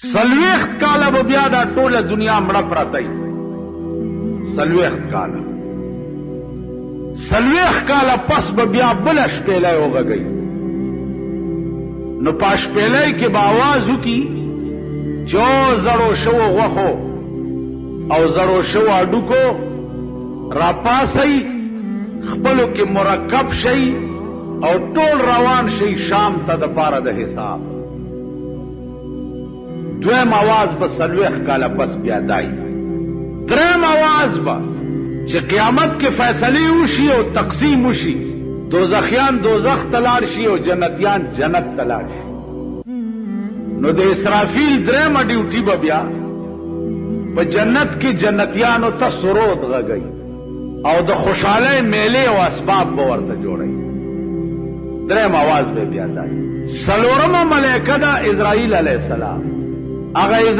سلویخت کاله به بیا دا ټوله دنیا مړه پرتی سلویخت کاله سلویخت کاله پس به بیا بله شپیلی وغږئ نو په شپیلی کې به آواز وکړي چې زړو شوو غوښو او زړو شوو هډوکو راپاسئ خپلو کې مرکب شئ او ټول روان شئ شام ته د پاره د حساب دویم آواز به سلویخت کاله پس بیا دای دریم آواز به چې قیامت کې فیصلې وشي او تقسیم وشي دوزخیان دوزخ تلار شي او جنتیان جنت تلار شي نو د اسرافیل درېمه ډیوټي به بیا په جنت کې جنتیانو ته سرود غږی او د خوشحالۍ میلې او اسباب به ورته جوړی درېم آواز به بیا دای څلورمه ملائکه ده اسرائیل علیه السلام هغه